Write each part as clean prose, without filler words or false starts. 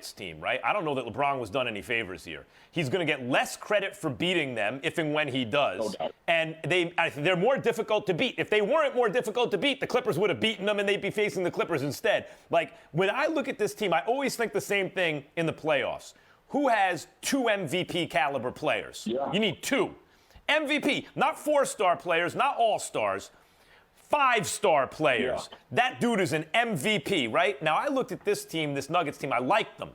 Nuggets team, right? I don't know that LeBron was done any favors here. He's going to get less credit for beating them if and when he does. No doubt. And they're more difficult to beat. If they weren't more difficult to beat, the Clippers would have beaten them and they'd be facing the Clippers instead. Like, when I look at this team, I always think the same thing in the playoffs. Who has 2 MVP caliber players? Yeah. You need 2. MVP, not 4-star players, not all-stars. 5-star players. Yeah. That dude is an MVP, right? Now, I looked at this team, this Nuggets team. I liked them.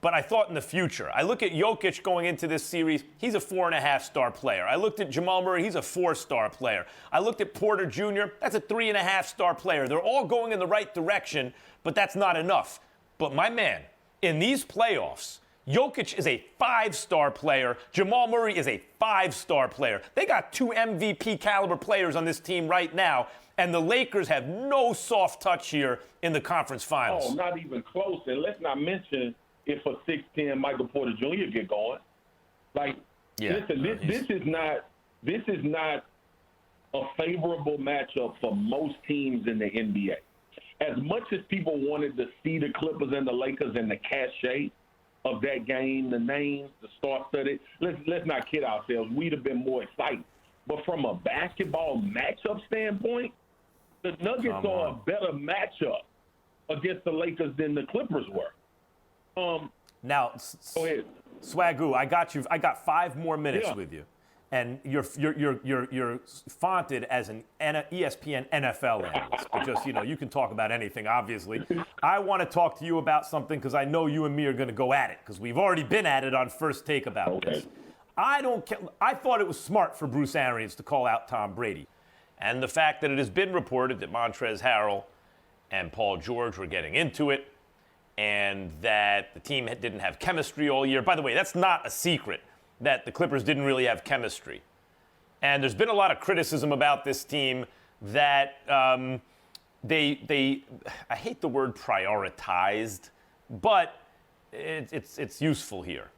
But I thought in the future. I look at Jokic going into this series. He's a 4.5-star player. I looked at Jamal Murray. He's a 4-star player. I looked at Porter Jr. That's a 3.5-star player. They're all going in the right direction, but that's not enough. But my man, in these playoffs, Jokic is a 5-star player. Jamal Murray is a 5-star player. They got 2 MVP caliber players on this team right now, and the Lakers have no soft touch here in the conference finals. Oh, not even close. And let's not mention if a 6'10" Michael Porter Jr. get going. Like, listen, this is not a favorable matchup for most teams in the NBA. As much as people wanted to see the Clippers and the Lakers and the cachet of that game, the names, the star-studded, let's not kid ourselves. We'd have been more excited. But from a basketball matchup standpoint, the Nuggets are a better matchup against the Lakers than the Clippers were. Now, go ahead. Swagoo, I got you. I got 5 more minutes with you, and you're faunted as an ESPN NFL analyst because you can talk about anything. Obviously, I want to talk to you about something because I know you and me are going to go at it because we've already been at it on First Take about this. I thought it was smart for Bruce Arians to call out Tom Brady, and the fact that it has been reported that Montrezl Harrell and Paul George were getting into it, and that the team didn't have chemistry all year. By the way, that's not a secret that the Clippers didn't really have chemistry. And there's been a lot of criticism about this team that they I hate the word prioritized, but it's useful here.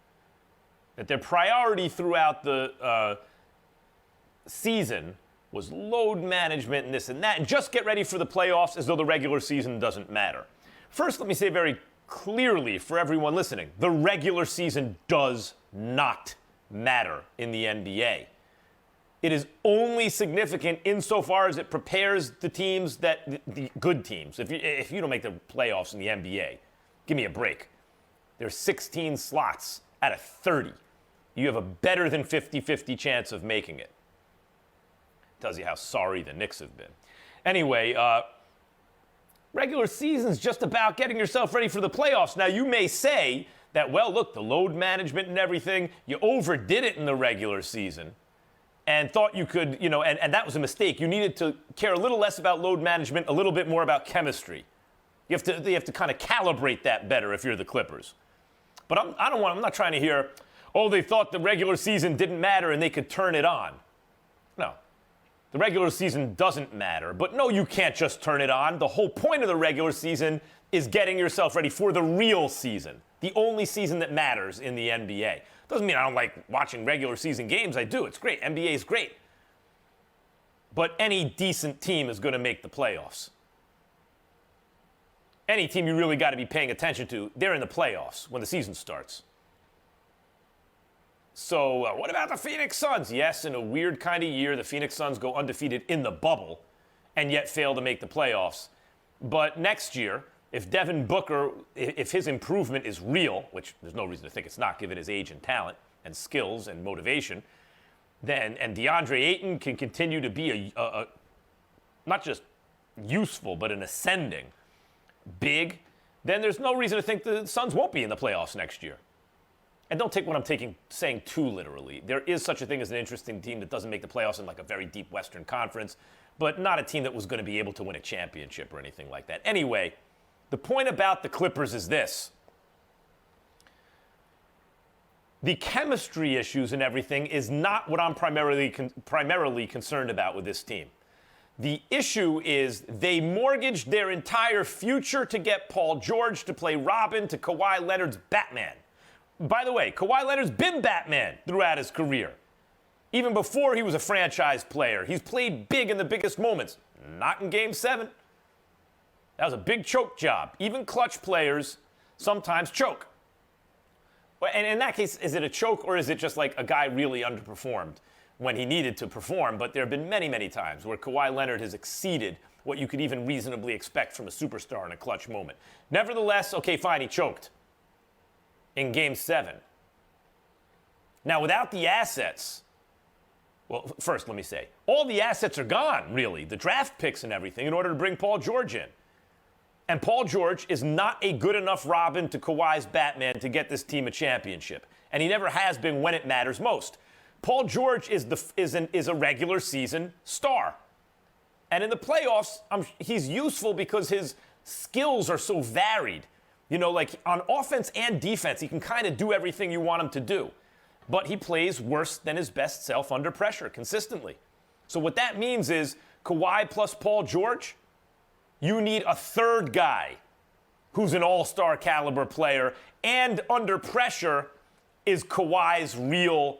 That their priority throughout the season was load management and this and that, and just get ready for the playoffs as though the regular season doesn't matter. First, let me say very clearly for everyone listening, the regular season does not matter in the NBA. It is only significant insofar as it prepares the teams the good teams. If you don't make the playoffs in the NBA, give me a break. There's 16 slots out of 30. You have a better than 50-50 chance of making it. Tells you how sorry the Knicks have been. Anyway, regular season's just about getting yourself ready for the playoffs. Now, you may say that, well, look, the load management and everything, you overdid it in the regular season and thought you could, and that was a mistake. You needed to care a little less about load management, a little bit more about chemistry. You have to kind of calibrate that better if you're the Clippers. But I'm not trying to hear, they thought the regular season didn't matter and they could turn it on. No. The regular season doesn't matter. But no, you can't just turn it on. The whole point of the regular season is getting yourself ready for the real season, the only season that matters in the NBA. Doesn't mean I don't like watching regular season games. I do. It's great. NBA is great. But any decent team is going to make the playoffs. Any team you really got to be paying attention to, they're in the playoffs when the season starts. So what about the Phoenix Suns? Yes, in a weird kind of year, the Phoenix Suns go undefeated in the bubble and yet fail to make the playoffs. But next year, if Devin Booker, if his improvement is real, which there's no reason to think it's not given his age and talent and skills and motivation, then and DeAndre Ayton can continue to be a not just useful, but an ascending big, then there's no reason to think the Suns won't be in the playoffs next year. And don't take what I'm saying too literally. There is such a thing as an interesting team that doesn't make the playoffs in like a very deep Western Conference, but not a team that was going to be able to win a championship or anything like that. Anyway, the point about the Clippers is this. The chemistry issues and everything is not what I'm primarily concerned about with this team. The issue is they mortgaged their entire future to get Paul George to play Robin to Kawhi Leonard's Batman. By the way, Kawhi Leonard's been Batman throughout his career. Even before he was a franchise player. He's played big in the biggest moments. Not in Game 7. That was a big choke job. Even clutch players sometimes choke. And in that case, is it a choke or is it just like a guy really underperformed when he needed to perform? But there have been many, many times where Kawhi Leonard has exceeded what you could even reasonably expect from a superstar in a clutch moment. Nevertheless, okay, fine, he choked in Game 7. Now, without the assets, well, first let me say, all the assets are gone, really, the draft picks and everything, in order to bring Paul George in. And Paul George is not a good enough Robin to Kawhi's Batman to get this team a championship. And he never has been when it matters most. Paul George is a regular season star. And in the playoffs, he's useful because his skills are so varied. You know, like on offense and defense, he can kind of do everything you want him to do. But he plays worse than his best self under pressure consistently. So what that means is Kawhi plus Paul George, you need a third guy who's an all-star caliber player, and under pressure is Kawhi's real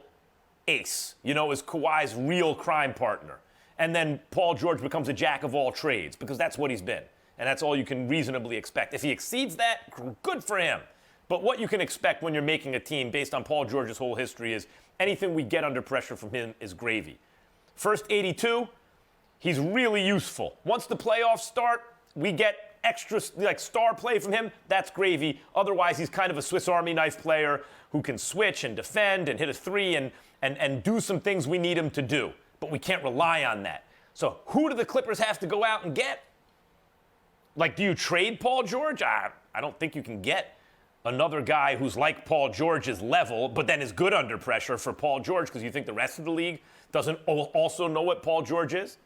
ace, is Kawhi's real crime partner. And then Paul George becomes a jack of all trades because that's what he's been. And that's all you can reasonably expect. If he exceeds that, good for him. But what you can expect when you're making a team based on Paul George's whole history is anything we get under pressure from him is gravy. First 82, he's really useful. Once the playoffs start, we get extra star play from him. That's gravy. Otherwise, he's kind of a Swiss Army knife player who can switch and defend and hit a three and do some things we need him to do. But we can't rely on that. So who do the Clippers have to go out and get? Like, do you trade Paul George? I don't think you can get another guy who's like Paul George's level, but then is good under pressure for Paul George because you think the rest of the league doesn't also know what Paul George is?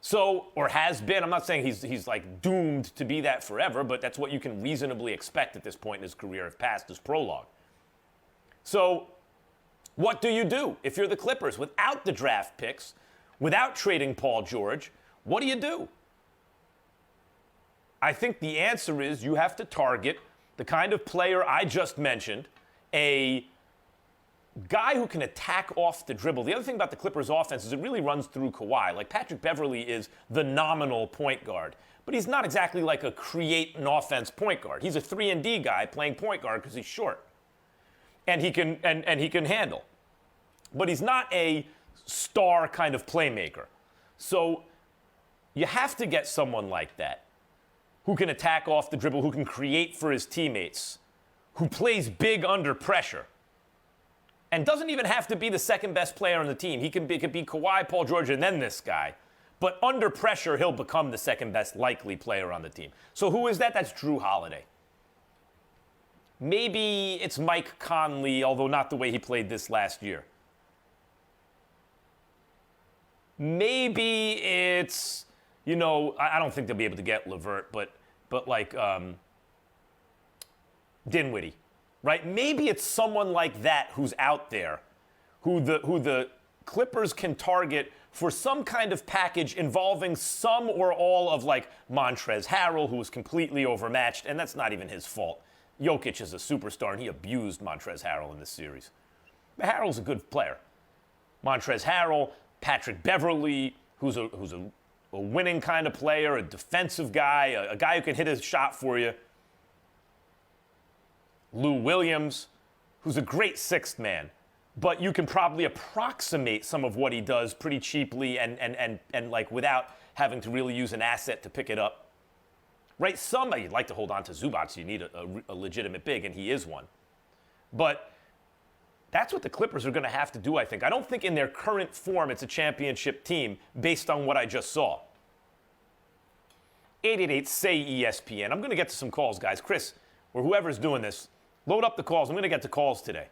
So, or has been. I'm not saying he's like doomed to be that forever, but that's what you can reasonably expect at this point in his career, if past his prologue. So, what do you do if you're the Clippers without the draft picks, without trading Paul George? What do you do? I think the answer is you have to target the kind of player I just mentioned, a guy who can attack off the dribble. The other thing about the Clippers' offense is it really runs through Kawhi. Like, Patrick Beverley is the nominal point guard, but he's not exactly like a create an offense point guard. He's a 3-and-D guy playing point guard because he's short. And he can and he can handle. But he's not a star kind of playmaker. So you have to get someone like that who can attack off the dribble, who can create for his teammates, who plays big under pressure. And doesn't even have to be the second best player on the team. It could be Kawhi, Paul George, and then this guy. But under pressure, he'll become the second best likely player on the team. So who is that? That's Drew Holiday. Maybe it's Mike Conley, although not the way he played this last year. Maybe it's, I don't think they'll be able to get LeVert, but like Dinwiddie. Right? Maybe it's someone like that who's out there, who the Clippers can target for some kind of package involving some or all of like Montrezl Harrell, who was completely overmatched, and that's not even his fault. Jokic is a superstar, and he abused Montrezl Harrell in this series. But Harrell's a good player. Montrezl Harrell, Patrick Beverley, who's a winning kind of player, a defensive guy, a guy who can hit a shot for you. Lou Williams, who's a great sixth man, but you can probably approximate some of what he does pretty cheaply and like without having to really use an asset to pick it up. Right? Somebody you'd like to hold on to Zubac, you need a legitimate big, and he is one. But that's what the Clippers are going to have to do, I think. I don't think in their current form it's a championship team based on what I just saw. 888-SAY-ESPN. I'm going to get to some calls, guys. Chris, or whoever's doing this, load up the calls. I'm going to get to calls today.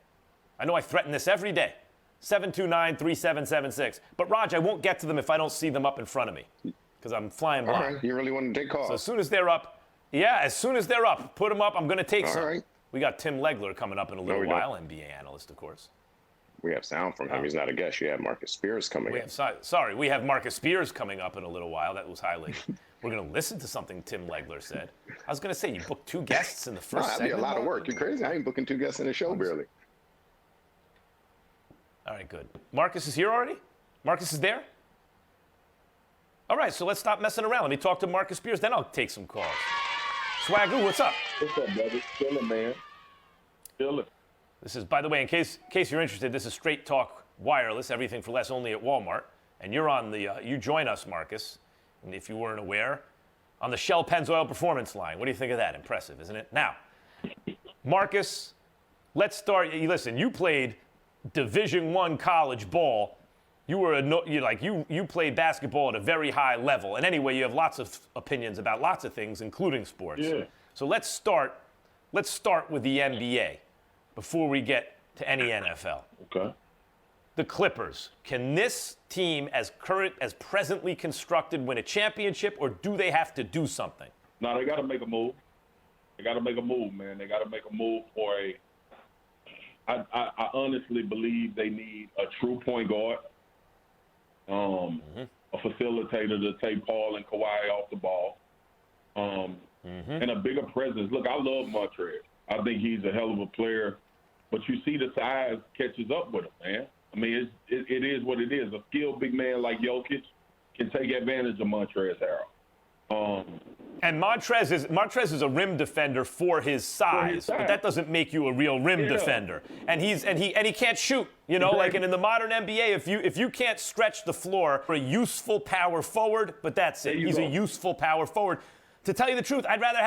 I know I threaten this every day. 729-3776. But, Raj, I won't get to them if I don't see them up in front of me because I'm flying blind. All right, you really want to take calls? So as soon as they're up, put them up. I'm going to take some. All right. We got Tim Legler coming up in a little while, NBA analyst, of course. We have sound from him. He's not a guest. You have Marcus Spears coming in. We have Marcus Spears coming up in a little while. That was highlighted. We're going to listen to something Tim Legler said. I was going to say, you booked 2 guests in the first segment. That'd be a lot of work. You crazy? I ain't booking 2 guests in the show, barely. All right, good. Marcus is here already? Marcus is there? All right, so let's stop messing around. Let me talk to Marcus Spears, then I'll take some calls. Swagoo, what's up? What's up, brother? Chillin', man. Chillin'. This is, by the way, in case you're interested, this is Straight Talk Wireless, everything for less only at Walmart. And you're on the, you join us, Marcus, and if you weren't aware, on the Shell Pennzoil Performance line. What do you think of that? Impressive, isn't it? Now, Marcus, let's start. Listen, you played Division I college ball. You were you played basketball at a very high level. And anyway, you have lots of opinions about lots of things, including sports. Yeah. So let's start with the NBA before we get to any NFL. Okay. The Clippers. Can this team, as presently constructed, win a championship, or do they have to do something? No, they got to make a move. They got to make a move, man. They got to make a move for I honestly believe they need a true point guard, a facilitator to take Paul and Kawhi off the ball, and a bigger presence. Look, I love Montrez. I think he's a hell of a player, but you see the size catches up with him, man. I mean, it is what it is. A skilled big man like Jokic can take advantage of Montrezl Harrell. And Montrez is a rim defender for his size, but that doesn't make you a real rim defender. And he can't shoot. You know, like in the modern NBA, if you can't stretch the floor for a useful power forward, but that's it. He's a useful power forward. To tell you the truth, I'd rather have